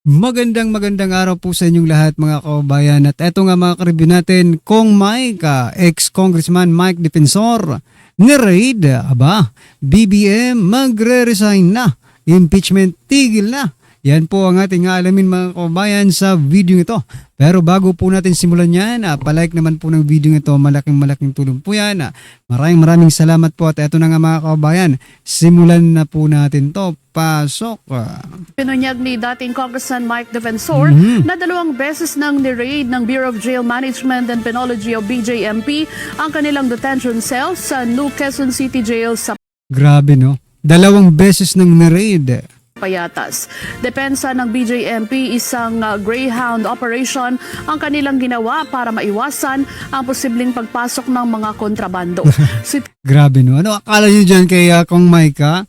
Magandang araw po sa inyong lahat mga kababayan. At eto nga mga ka-review natin, Kong Mike, ex-congressman Mike Defensor, ni-raid, BBM magre-resign na, impeachment tigil na. Yan po ang ating alamin mga kababayan sa video ito. Pero bago po natin simulan yan, palike naman po ng video ito, malaking tulong po yan. Maraming salamat po at eto na nga mga kababayan, simulan na po natin to. Pasok. Pinunyag ni dating Congressman Mike Defensor na 2 beses nang ni-raid ng Bureau of Jail Management and Penology o BJMP ang kanilang detention cells sa New Quezon City Jail sa Grabe no, 2 beses nang ni-raid. Payatas. Depensa ng BJMP, isang Greyhound operation ang kanilang ginawa para maiwasan ang posibleng pagpasok ng mga kontrabando. Grabe no, ano akala nyo dyan kay Kong Mike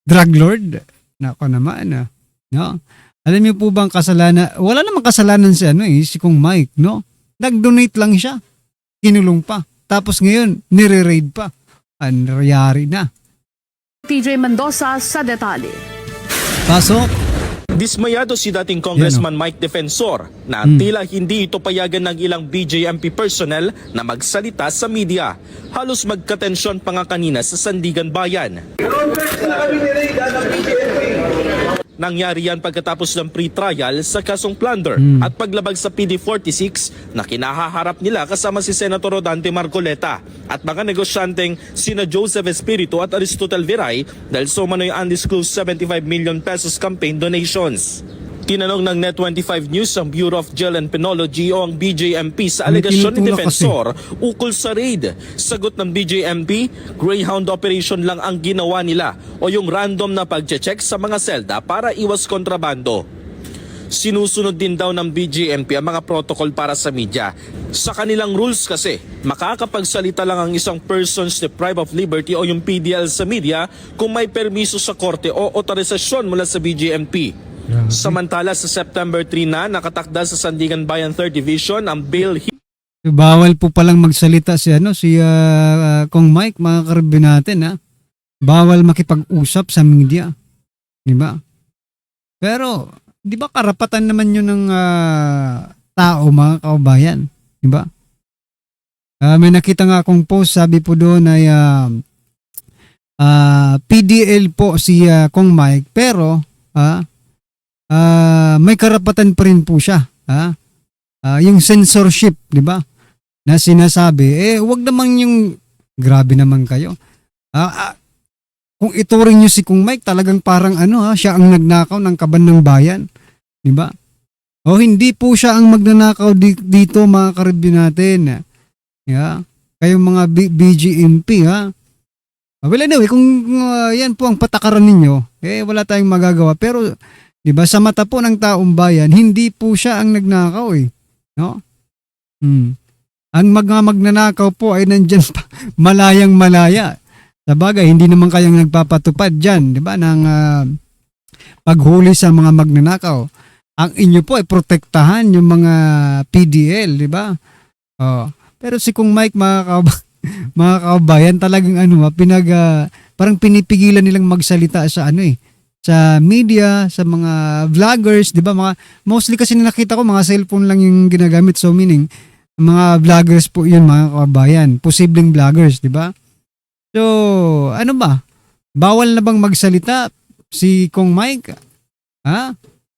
drug lord? Nako naman no? Alam niyo po bang kasalanan, wala namang kasalanan si Kong Mike, no? Nag-donate lang siya, kinulong pa, tapos ngayon nire-raid pa. Ano nangyari na? TJ Mendoza sa detalye. Pasok. Dismayado si dating Congressman Mike Defensor na tila hindi ito payagan ng ilang BJMP personnel na magsalita sa media. Halos magkatensyon pa nga kanina sa Sandigan Bayan. Nangyari yan pagkatapos ng pre-trial sa kasong plunder at paglabag sa PD46 na kinahaharap nila kasama si Senator Rodante Marcoleta at mga negosyanteng sina Joseph Espiritu at Aristotle Viray dahil sumano'y undisclosed 75 million pesos campaign donations. Tinanong ng Net25 News ang Bureau of Jail and Penology o ang BJMP sa alegasyon ni Defensor ukol sa raid. Sagot ng BJMP, Greyhound operation lang ang ginawa nila o yung random na pag-check sa mga selda para iwas kontrabando. Sinusunod din daw ng BJMP ang mga protocol para sa media. Sa kanilang rules kasi, makakapagsalita lang ang isang persons deprived of liberty o yung PDL sa media kung may permiso sa korte o otorisasyon mula sa BJMP. Samantala sa September 3 na nakatakda sa Sandigan Bayan 3rd Division ang bail. Bawal po palang magsalita si Kong Mike, mga ka-review natin Bawal makipag-usap sa media. Di ba? Pero di ba karapatan naman 'yun ng tao mga kababayan, di ba? May nakita nga akong post, sabi po doon ay PDL po si Kong Mike pero may karapatan pa rin po siya. Yung censorship, di ba? Na sinasabi, wag naman yung grabe naman kayo. Kung ituring niyo si Kong Mike, talagang parang siya ang nagnakaw ng kaban ng bayan, di ba? O hindi po siya ang magnanakaw dito mga ka-review natin. Kayong mga BGMP, Well anyway, kung yan po ang patakaran ninyo, wala tayong magagawa. Pero di ba sa mata po ng taong bayan, hindi po siya ang nagnakaw no? Ang magnanakaw po ay nandiyan pa, malayang malaya. Sabagay, hindi naman kayang nagpapatupad diyan, di ba, ng paghuli sa mga magnanakaw. Ang inyo po ay protektahan yung mga PDL, di ba? Pero si Kong Mike, mga kabayan, talagang parang pinipigilan nilang magsalita sa sa media, sa mga vloggers, 'di ba? Mostly kasi nakita ko mga cellphone lang yung ginagamit, so meaning mga vloggers po 'yun mga kababayan, posibleng vloggers, 'di ba? So, ano ba? Bawal na bang magsalita si Kong Mike?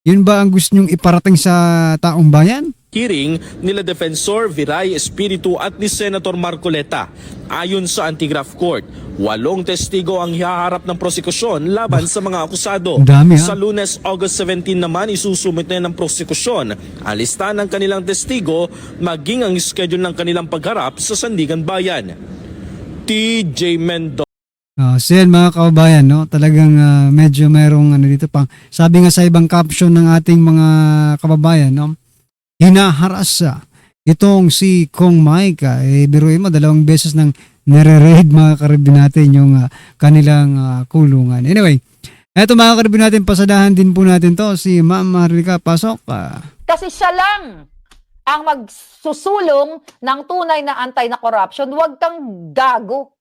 Yun ba ang gusto nyong iparating sa taong bayan? Hearing nila Defensor Viray, Espiritu at ni Senator Marcoleta. Ayon sa Anti-Graft Court, 8 testigo ang hihaharap ng prosekusyon laban sa mga akusado. Dami, Sa Lunes, August 17 naman, isusumit na ng prosekusyon ang lista ng kanilang testigo maging ang schedule ng kanilang pagharap sa Sandigan Bayan. TJ Mendoza. So yan mga kababayan, no? Talagang medyo merong dito pang, sabi nga sa ibang caption ng ating mga kababayan, no? Hinaharas itong si Kong Mike. Biruin mo, 2 beses nang nire-raid mga ka-review natin yung kanilang kulungan. Anyway, eto mga ka-review natin, pasadahan din po natin to si Ma'am Maharlika. Pasok. Kasi siya lang ang magsusulong ng tunay na antay na corruption. Huwag kang gago.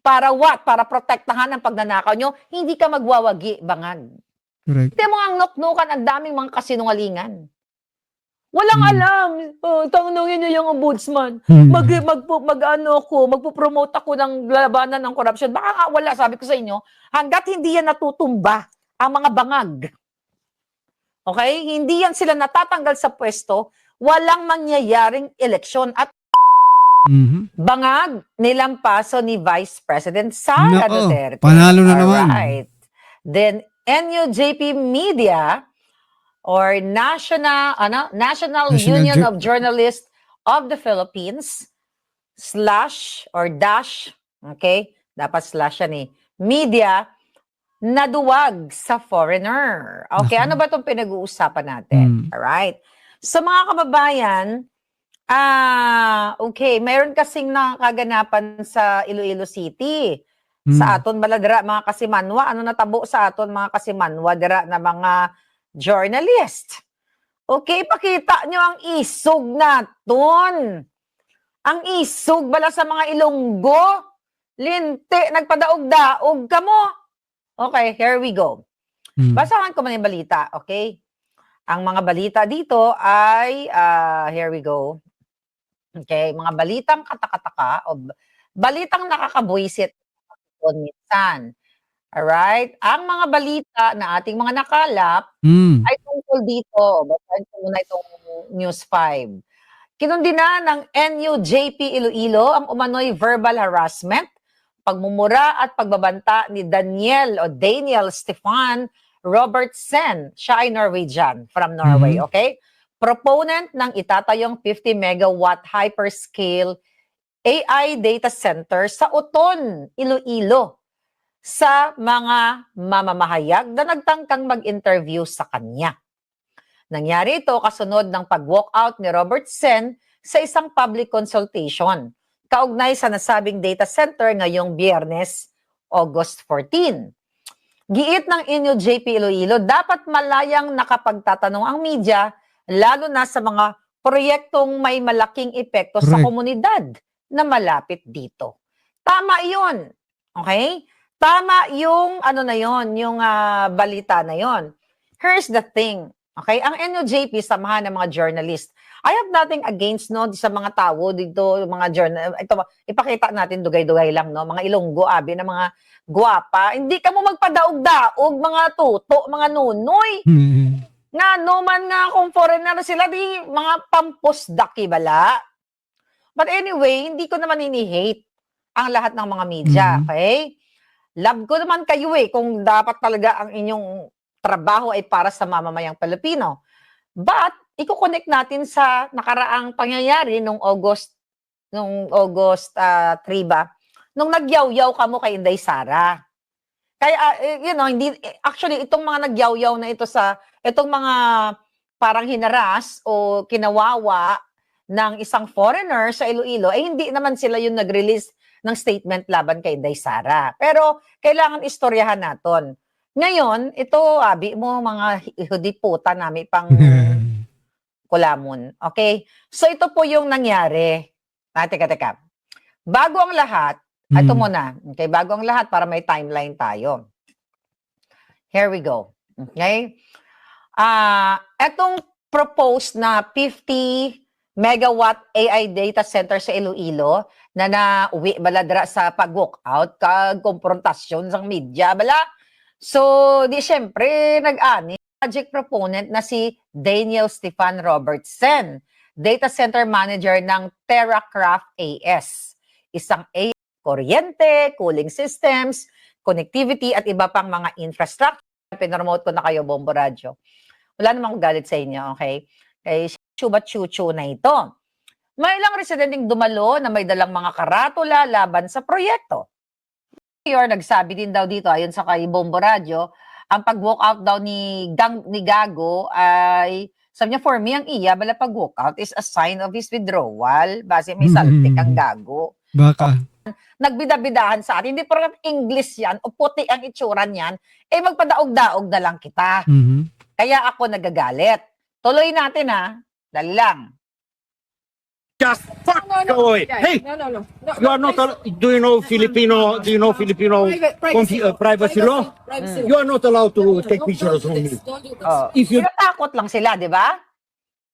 Para what? Para protektahan ang pagnanakaw nyo, hindi ka magwawagi, bangag. Correct. Hindi mo ang nuknukan, ang daming mga kasinungalingan. Walang alam. Tanungin niyo yung ombudsman. Magpo-promote ako ng labanan ng corruption. Baka nga wala, sabi ko sa inyo, hanggat hindi yan natutumba ang mga bangag. Okay? Hindi yan sila natatanggal sa pwesto, walang mangyayaring eleksyon. At bangag nilampaso ni Vice President Sara Nako, Duterte. panalo na naman. Alright. Then, NUJP Media or National Union of Journalists of the Philippines okay, dapat slash yan eh, media, naduwag sa foreigner. Okay, ano ba itong pinag-uusapan natin? Alright. So mga kababayan, okay, mayroon kasing nakaganapan sa Iloilo City. Sa aton baladra, mga kasimanwa, ano natabo sa aton mga kasimanwa, dira na mga journalist. Okay, pakita nyo ang isog naton. Ang isog bala sa mga Ilonggo. Linti, nagpadaog-daog ka mo. Okay, here we go. Basahan ko man yung balita, okay? Ang mga balita dito ay, here we go. Okay, mga balitang katakataka o balitang nakakabwisit minsan. Alright? Ang mga balita na ating mga nakalap ay tungkol dito. Basahin ko muna itong News 5. Kinundina ng NUJP Iloilo ang umano'y verbal harassment, pagmumura at pagbabanta ni Daniel Stefan Robertsen. Siya ay Norwegian, from Norway, okay? Proponent ng itatayong 50 megawatt hyperscale AI data center sa Uton, Iloilo, sa mga mamamahayag na nagtangkang mag-interview sa kanya. Nangyari ito kasunod ng pag-walkout ni Robertsen sa isang public consultation kaugnay sa nasabing data center ngayong Biyernes, August 14. Giit ng NUJP Iloilo, dapat malayang nakapagtatanong ang media, lalo na sa mga proyektong may malaking epekto sa komunidad na malapit dito. Tama iyon. Okay? Tama yung yung balita na yon. Here's the thing. Okay? Ang NUJP, samahan ng mga journalist. I have nothing against sa mga tao dito, mga journal. Ito, ipakita natin dugay-dugay lang, no? Mga Ilonggo, abi na mga guwapa. Hindi ka mo magpadaog-daog, mga tuto, mga nunoy. Nga, no man nga kung foreigner sila, di mga pampusdaki bala. But anyway, hindi ko naman ini-hate ang lahat ng mga media, okay? Love ko naman kayo kung dapat talaga ang inyong trabaho ay para sa mamamayang Pilipino. But, i-connect natin sa nakaraang pangyayari nung August 3 ba? Nung nagyaw-yaw ka mo kay Inday Sara. Kaya, hindi, actually, itong mga nagyaw-yaw na ito itong mga parang hinaras o kinawawa ng isang foreigner sa Iloilo, hindi naman sila yung nag-release ng statement laban kay Inday Sara. Pero, kailangan istoryahan natin. Ngayon, ito, abi mo, mga hudiputa namin pang kulamon. Okay? So, ito po yung nangyari. Teka. Bago ang lahat, ito muna. Okay? Bago ang lahat, para may timeline tayo. Here we go. Okay? Itong proposed na 50 megawatt AI data center sa Iloilo na nauwi baladra sa pag-walkout, konfrontasyon sa media, bala. So, di syempre, nag-ani, project proponent na si Daniel Stefan Robertsen, data center manager ng TerraCraft AS, isang AI kuryente, cooling systems, connectivity at iba pang mga infrastructure. Pinromote ko na kayo, Bombo Radio. Wala namang galit sa inyo, okay? Kay chuba-chuchu na ito. May ilang residenteng dumalo na may dalang mga karatula laban sa proyekto. Mayor, nagsabi din daw dito, ayon sa kay Bombo Radio, ang pag-walkout daw ni Gago ay, sabi niya, for me, ang bala pag-walkout is a sign of his withdrawal. Base may saltik ang Gago. Baka. Nagbida-bidahan sa atin. Hindi parang English yan o puti ang itsura niyan, magpadaog-daog na lang kita. Kaya ako nagagalit. Tuloy natin Dali lang. Just fuck Go away. Hey, you are not. Do you know Filipino? Do you know Filipino privacy law? You are not allowed to take pictures of me. Oh. If you Takot lang sila, di ba?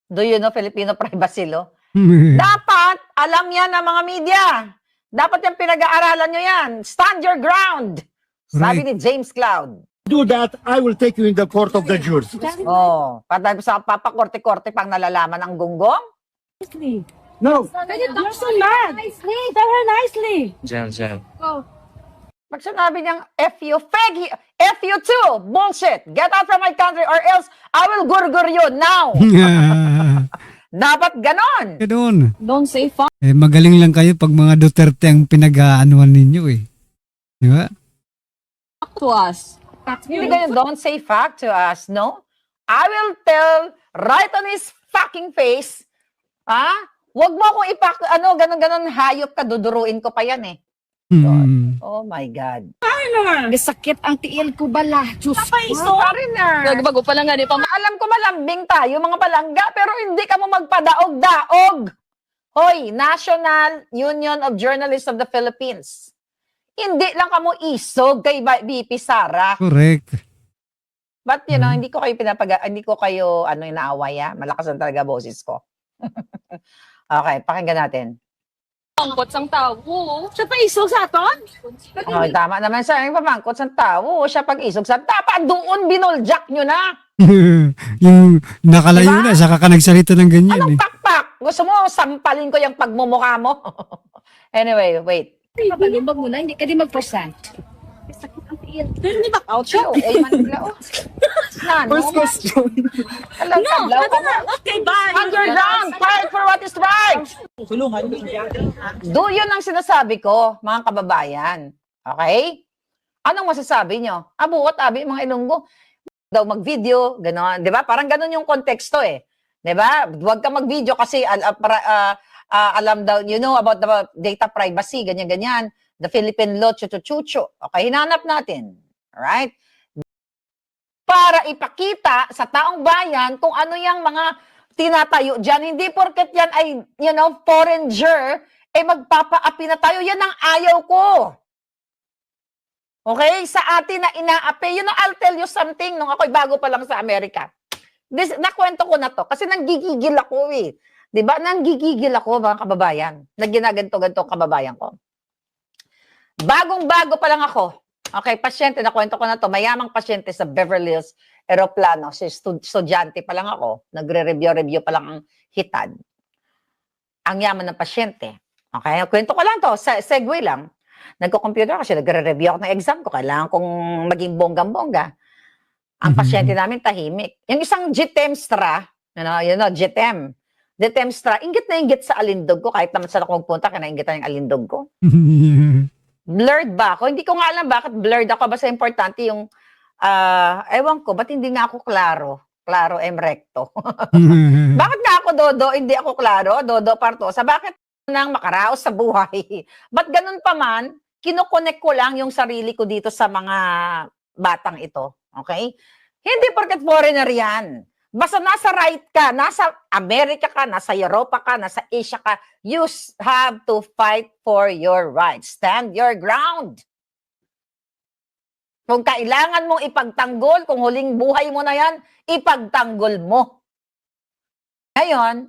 Do you know Filipino privacy law? Dapat, alam yan ng mga media. Dapat yung pinag-aaralan nyo yan. Stand your ground. Sabi ni James Cloud. do that, I will take you in the court of the jurors. Oh, patay sa papakorte-korte pang nalalaman ang gunggong? No. You're so mad. Nicely. Tell her nicely. Pag sinabi niyang F you, fake you, F you too, bullshit, get out from my country or else I will gurgur you now. Dapat ganon. Ganun. Don't say fuck Magaling lang kayo pag mga Duterte ang pinag-aanuan ninyo Di ba? to us. Hindi ganyan, don't say fact to us, no? I will tell right on his fucking face, Huwag mo akong ganon-ganon hayop ka, duduruin ko pa yan Oh my God. Sakit ang tiil ko bala. Diyos ko. Foreigner. Nagbago pa lang nga di pa. Alam ko malambing tayo, mga palangga, pero hindi ka mo magpadaog-daog. Hoy, National Union of Journalists of the Philippines. Hindi lang ka mo isog kay BP Sara. Correct. But hindi ko kayo inaaway, Malakas ang talaga boses ko. Okay, pakinggan natin. Pangkot sang tao. Siya pa iso sa aton? Oh, tama naman sa yung pamangkot sa tao. Siya pag-isog sa dapat doon binuljak nyo na. Yung nakalayo Diba? na, saka ka nagsalita ng ganyan Anong pakpak? Gusto mo sampalin ko yung pagmumukha mo? Anyway, wait. Pagalimbag mo na, hindi ka di mag-present. Sakit ang tiil. Pero hindi back out siya. First question. Okay, bye. Underground, fight for what is right. Do yun ang sinasabi ko, mga kababayan. Okay? Anong masasabi nyo? Buot, mga Ilonggo. Daw mag-video, gano'n. Di ba? Parang gano'n yung konteksto Di ba? Huwag ka mag-video kasi alam daw, you know about the data privacy, ganyan-ganyan. The Philippine law, chuchu-chuchu. Okay, hinanap natin. Alright? Para ipakita sa taong bayan kung ano yung mga tinatayo dyan. Hindi porket yan ay, foreigner, magpapaapi na tayo. Yan ang ayaw ko. Okay? Sa atin na inaapi. I'll tell you something nung ako'y bago pa lang sa Amerika. Nakwento ko na to kasi nanggigigil ako Diba? Nanggigigil ako, mga kababayan. Naginaganto-ganto kababayan ko. Bagong-bago pa lang ako. Okay, pasyente, nakwento ko na to. Mayamang pasyente sa Beverly Hills Aeroplano. Estudyante pa lang ako. Nagre-review pa lang ang hitad. Ang yaman ng pasyente. Okay, kwento ko lang to. Segue lang. Nagko-computer kasi nagre-review ako ng exam ko. Kailangan kong maging bonggang-bongga. Ang pasyente namin tahimik. Yung isang Jitemstra, Jitem. Jitemstra, ingit na ingit sa alindog ko. Kahit naman saan ako magpunta, kinaingitan yung alindog ko. Blurred ba ako? Hindi ko nga alam bakit blurred ako. Basta importante yung, ewan ko, ba't hindi nga ako klaro? Klaro recto. Bakit nga ako Dodo? Hindi ako klaro. Dodo Partosa. Bakit nang makaraos sa buhay? Ba't ganun pa man, kinukonek ko lang yung sarili ko dito sa mga batang ito. Okay? Hindi porket foreigner yan. Basta nasa right ka, nasa Amerika ka, nasa Europa ka, nasa Asia ka, you have to fight for your rights. Stand your ground. Kung kailangan mong ipagtanggol, kung huling buhay mo na yan, ipagtanggol mo. Ngayon,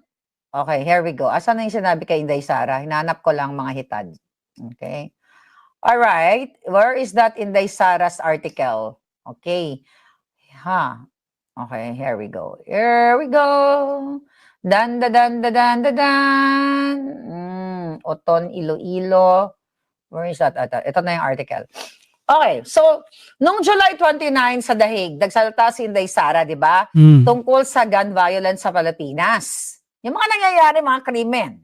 okay, here we go. Asan na yung sinabi kay Inday Sara? Hinanap ko lang mga hitad. Okay. Alright. Where is that Inday Sara's article? Okay. Okay, here we go. Here we go. Dan. Oton, Iloilo. Where is that? Ito na yung article. Okay, so, nung July 29 sa Dahig, nagsalita si Inday Sara, di ba? Tungkol sa gun violence sa Pilipinas. Yung mga nangyayari, mga krimen.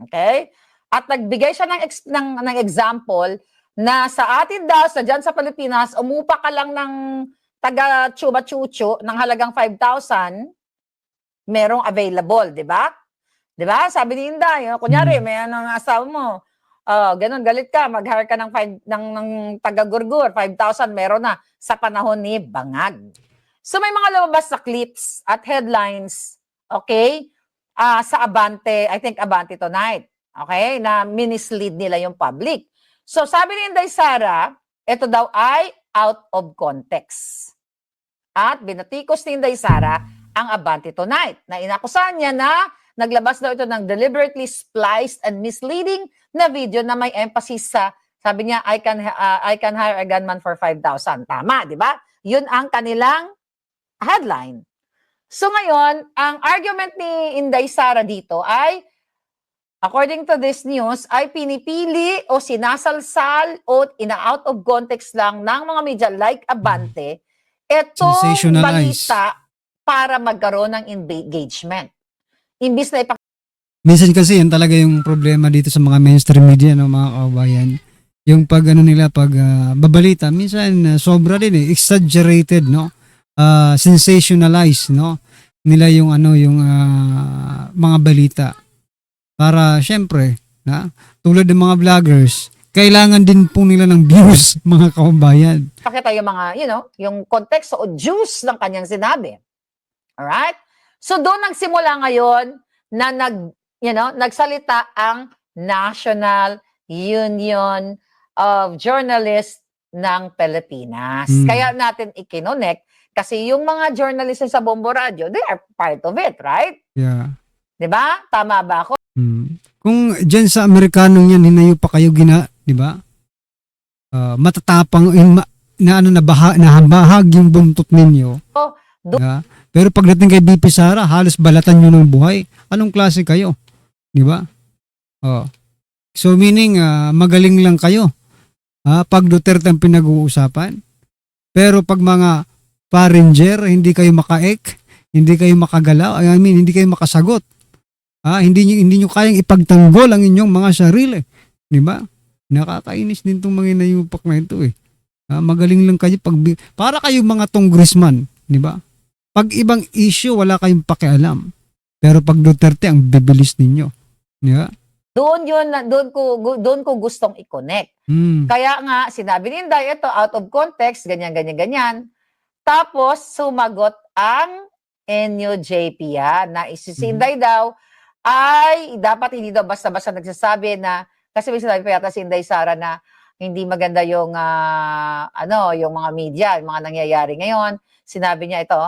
Okay? At nagbigay siya ng example na sa atin daw, dyan sa Pilipinas, umupa ka lang ng taga chuba-chucho ng halagang 5,000, merong available, di ba? Di ba? Sabi ni Inday, kunyari, may anong asawa mo, ganun, galit ka, mag-hire ka ng taga-gurgur, 5,000, meron na sa panahon ni Bangag. So may mga lumabas sa clips at headlines, okay, sa Abante, I think Abante Tonight. Okay? Na minislead nila yung public. So sabi ni Inday Sara, ito daw ay out of context. At binatikos ni Inday Sara ang Abante Tonight na inakusahan niya na naglabas daw ito ng deliberately spliced and misleading na video na may emphasis sa, sabi niya, I can hire a gunman for 5,000. Tama, di ba? Yun ang kanilang headline. So ngayon, ang argument ni Inday Sara dito ay, according to this news, ay pinipili o sinasalsal o ina-out of context lang ng mga media like Abante itong Sensationalize. balita para magkaroon ng engagement. Imbis na Minsan kasi yan talaga yung problema dito sa mga mainstream media, no, mga kababayan. Yung pag ano nila, pag babalita, minsan sobra din exaggerated, no? Sensationalize, no? Nila yung ano, yung mga balita. Para syempre, tulad ng mga vloggers, kailangan din po nila ng views, mga kababayan. pakita yung mga, yung context o juice ng kanyang sinabi. Alright? So doon nagsimula ngayon na nagsalita ang National Union of Journalists ng Pilipinas. Kaya natin i-connect kasi yung mga journalists sa Bombo Radio, they are part of it, right? Yeah. 'Di ba? Tama ba ako? Kung dyan sa Amerikanong yan, hinayo pa kayo di ba? Matatapang, nahabahag yung buntot ninyo. Oh, Pero pagdating kay BP Sara, halos balatan nyo ng buhay. Anong klase kayo? Di ba? So meaning, magaling lang kayo. Pag Duterte ang pinag-uusapan. Pero pag mga pa-ranger, hindi kayo makaek, hindi kayo makagalaw, hindi kayo makasagot. Hindi nyo kayang ipagtanggol ang inyong mga sarili. Di ba? Nakakainis din itong mga inayupak na ito eh. Magaling lang kayo para kayong mga congressman, di ba? Pag ibang issue, wala kayong pakialam. Pero pag Duterte, ang bibilis ninyo. Di ba? Doon ko gustong i-connect. Kaya nga, sinabi ni Inday, ito, out of context, ganyan, ganyan, ganyan. Tapos, sumagot ang NUJP na si Inday daw ay dapat hindi daw basta-basta nagsasabi na, kasi may sinabi pa yata si Inday Sara na hindi maganda yung, yung mga media, yung mga nangyayari ngayon. Sinabi niya ito,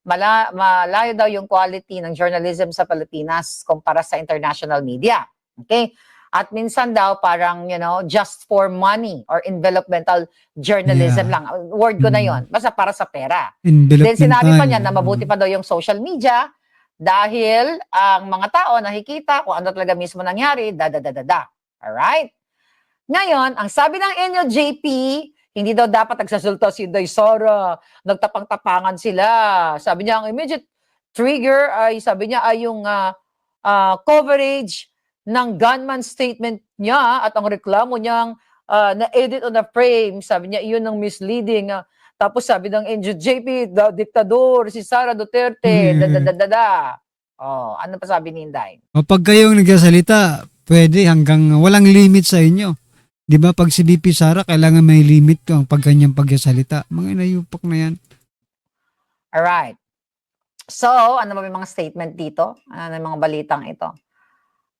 malayo daw yung quality ng journalism sa Pilipinas kumpara sa international media. Okay? At minsan daw parang, just for money or environmental journalism lang. Word ko na yon. Basta para sa pera. Then sinabi pa niya na mabuti pa daw yung social media dahil ang mga tao nakikita kung ano talaga mismo nangyari, Alright? Ngayon, ang sabi ng NUJP, hindi daw dapat nagsasulta si Inday Sara, nagtapang-tapangan sila. Sabi niya, ang immediate trigger ay, sabi niya, ay yung coverage ng gunman statement niya at ang reklamo niyang na-edit on a frame. Sabi niya, iyon ang misleading. Tapos sabi ng NUJP, diktador, si Sara Duterte, ano pa sabi ni Inday? Pag kayong nagsasalita, pwede hanggang walang limit sa inyo. Di ba pag si BP Sara, kailangan may limit ang pagkanyang pagsasalita. Mga inayupak na yan. Alright. So, ano ba yung mga statement dito? Ano yung mga balitang ito?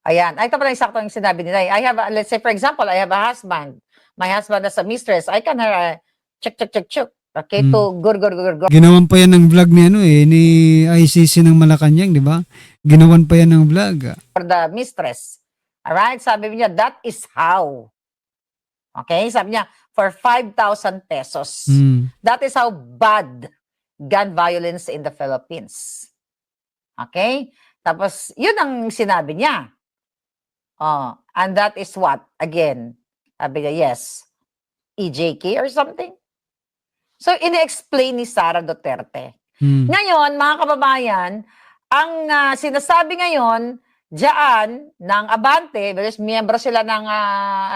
Ayan. Ito pala yung sakto yung sinabi nila. Let's say for example, I have a husband. My husband has a mistress. I can check. Okay, to gur. Ginawan pa yan ng vlog ni ICC ng Malacanang, di ba? Ginawan pa yan ng vlog. For the mistress. Alright, sabi niya, that is how. Okay, sabi niya, for 5,000 pesos. That is how bad gun violence in the Philippines. Okay? Tapos, yun ang sinabi niya. And that is what? Again, sabi niya, yes, EJK or something? So, ini-explain ni Sara Duterte. Ngayon, mga kababayan, ang sinasabi ngayon, diyan, ng Abante, because miyembro sila ng,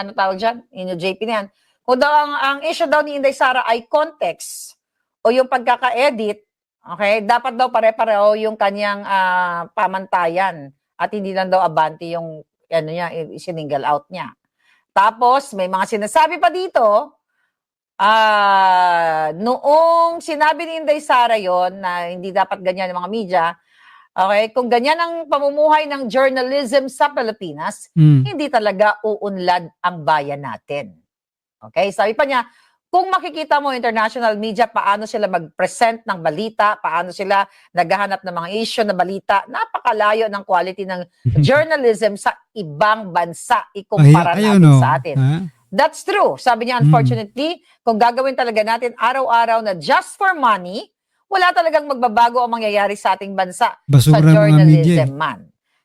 ano tawag dyan, NUJP na yan, kung daw ang issue daw ni Inday Sara ay context o yung pagkaka-edit, okay, dapat daw pare-pareho yung kanyang pamantayan at hindi lang daw Abante yung single out niya. Tapos, may mga sinasabi pa dito, noong sinabi ni Inday Sara yon na hindi dapat ganyan ng mga media, Okay? Kung ganyan ang pamumuhay ng journalism sa Pilipinas, hindi talaga uunlad ang bayan natin. Okay? Sabi pa niya, kung makikita mo international media, paano sila mag-present ng balita, paano sila naghahanap ng mga issue na balita, napakalayo ng quality ng journalism sa ibang bansa ikumpara Ayaw, natin no? sa atin. Ha? That's true. Sabi niya, unfortunately, kung gagawin talaga natin araw-araw na just for money, wala talagang magbabago ang mangyayari sa ating bansa Basura sa ang mga journalism media. man.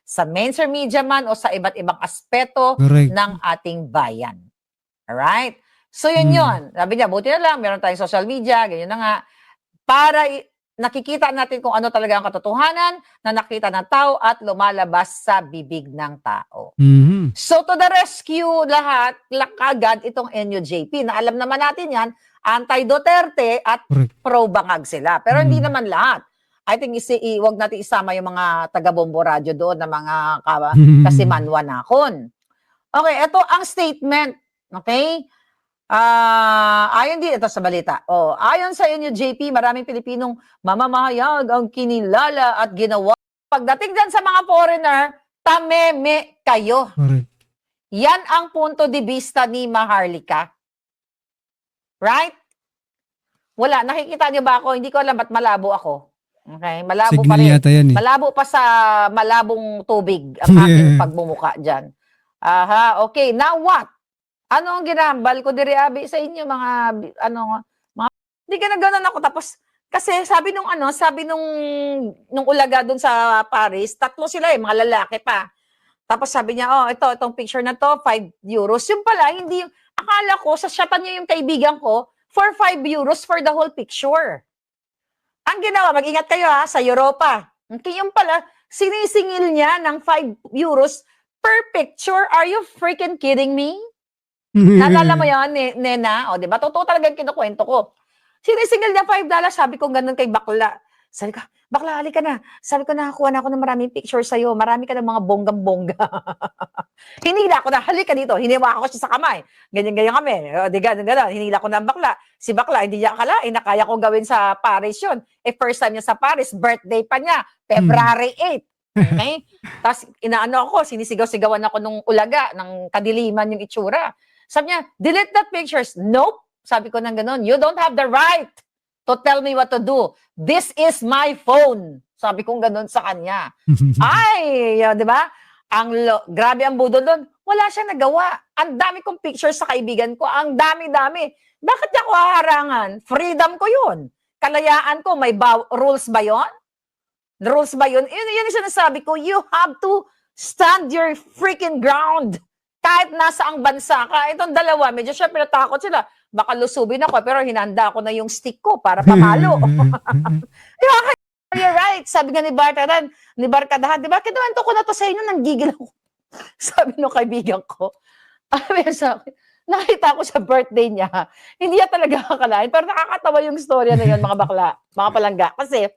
Sa mainstream media man o sa iba't ibang aspeto Correct. ng ating bayan. Alright? So yun yun. Sabi niya, buti na lang, meron tayong social media, ganyan na nga. Para nakikita natin kung ano talaga ang katotohanan na nakita ng tao at lumalabas sa bibig ng tao. Mhm. So to the rescue lahat, kagad itong NUJP, na alam naman natin yan, anti-Duterte at Correct. pro-bangag sila. Pero hindi naman lahat. I think wag natin isama yung mga taga-bombo radyo doon na mga kasimanwa nakon. Okay, ito ang statement. Okay? Ayon din ito sa balita. Ayon sa inyo, JP, maraming Pilipinong mamamahayag ang kinilala at ginawa. Pagdating dyan sa mga foreigner, tameme kayo. Correct. Yan ang punto de vista ni Maharlika. Right? Wala. Nakikita niyo ba ako? Hindi ko alam ba't malabo ako. Okay? Malabo pa Signal rin. yata yan eh. Malabo pa sa malabong tubig ang aking pagbumuka dyan. Aha, okay. Now what? Ano ang ginambal ko diri abi sa inyo mga hindi ka na ganun ako tapos kasi sabi nung ulaga doon sa Paris, 3 sila mga lalaki pa. Tapos sabi niya, itong picture na to, 5 euros. Yung pala, hindi, akala ko, sasyatan niya yung kaibigan ko for 5 euros for the whole picture. Ang ginawa, mag-ingat kayo sa Europa. Yung pala, sinisingil niya ng 5 euros per picture. Are you freaking kidding me? Naalala mo yan, Nena? O, diba? Totoo talaga yung kinukwento ko. Sinisingil niya $5, sabi ko ganun kay bakla. Sabi ko, bakla, halika na. Sabi ko, nakakuha na ako ng maraming pictures sa'yo. Marami ka ng mga bonggang-bongga. Hinila ko na, halika dito. Hiniwa ko siya sa kamay. Ganyan-ganyan kami. O, di ganun. Hinila ko na ang bakla. Si bakla, hindi niya akalain na kaya kong gawin sa Paris yun. First time niya sa Paris, birthday pa niya. February 8. Okay? Tapos, inaano ako, sinisigaw-sigawan ako nung ulaga, ng kadiliman yung itsura. Sabi niya, delete that pictures. Nope. Sabi ko nang ganun, you don't have the right to tell me what to do. This is my phone. Sabi kong ganun sa kanya. Ay, di ba? Grabe ang budol doon. Wala siyang nagawa. Ang dami kong pictures sa kaibigan ko. Ang dami-dami. Bakit niya ako haharangan? Freedom ko yun. Kalayaan ko. May rules ba yun? Rules ba yun? Yun yung sinasabi ko. You have to stand your freaking ground. Kahit nasa ang bansa ka, itong dalawa, medyo syempre natakot sila. Baka lusubin ako, pero hinanda ko na yung stick ko para pamalo. You're right. Sabi nga ni Barkadahan, di ba, kinuwento ko na to sa inyo, nanggigil ako. Sabi nung kaibigan ko, nakita ko sa birthday niya, hindi niya talaga akalain, pero nakakatawa yung storya na yun, mga bakla, mga palangga. Kasi,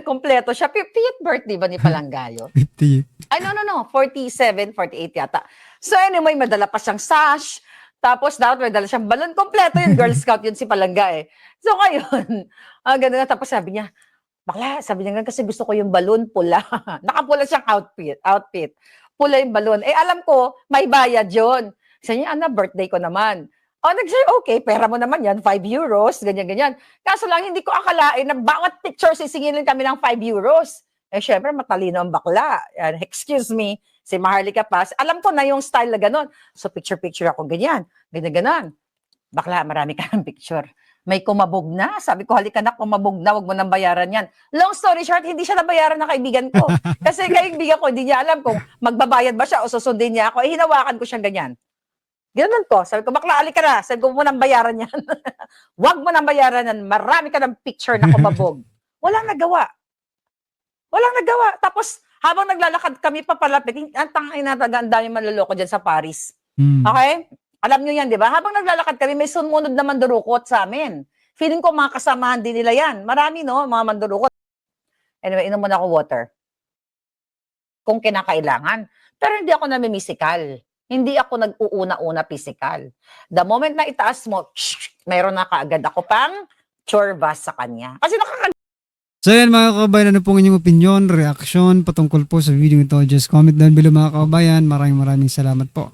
kompleto siya. 50th birthday ba ni Palanggayo? 50. Ay, no. 47, 48 yata. So anyway, madala pa siyang sash. Tapos dapat may dala siyang balon. Kompleto yun. Girl Scout yun si Palangga eh. So ngayon, ganun na. Tapos sabi niya, bakla, sabi niya kasi gusto ko yung balon pula. Nakapula siyang outfit. Pula yung balon. Alam ko, may bayad yun. Sabi niya, birthday ko naman. Nag-say, okay, pera mo naman yan, 5 euros, ganyan-ganyan. Kaso lang, hindi ko akalain na bawat picture sisingilin kami ng 5 euros. Syempre, matalino ang bakla. Excuse me, si Maharlika Paz. Alam ko na yung style na gano'n. So, picture-picture ako, ganyan. Ganyan-ganon. Bakla, marami ka ng picture. May kumabog na. Sabi ko, halika na, kumabog na, wag mo nang bayaran yan. Long story short, hindi siya nabayaran ng kaibigan ko. Kasi kaibigan ko, hindi niya alam kung magbabayad ba siya o susundin niya ako. Hinawakan ko siyang ganyan. Ganun ko. Sabi ko, bakla, alika na. Sabi ko, mo nang bayaran yan. Huwag mo nang bayaran yan. Marami ka ng picture na kumabog. Walang nagawa. Tapos, habang naglalakad kami papalapit, ang tangay na taga, ang dami manloloko dyan sa Paris. Okay? Alam nyo yan, di ba? Habang naglalakad kami, may sumunod na mandurukot sa amin. Feeling ko mga kasamahan din nila yan. Marami, no? Mga mandurukot. Anyway, inom muna ako water. Kung kinakailangan. Pero hindi ako namimisikal. Hindi ako nag-uuna-una physical. The moment na itaas mo, mayroon na kaagad ako pang chorba sa kanya. Kasi So yan mga kababayan, ano pong inyong opinion, reaction patungkol po sa video ito? Just comment down below mga kababayan. Maraming salamat po.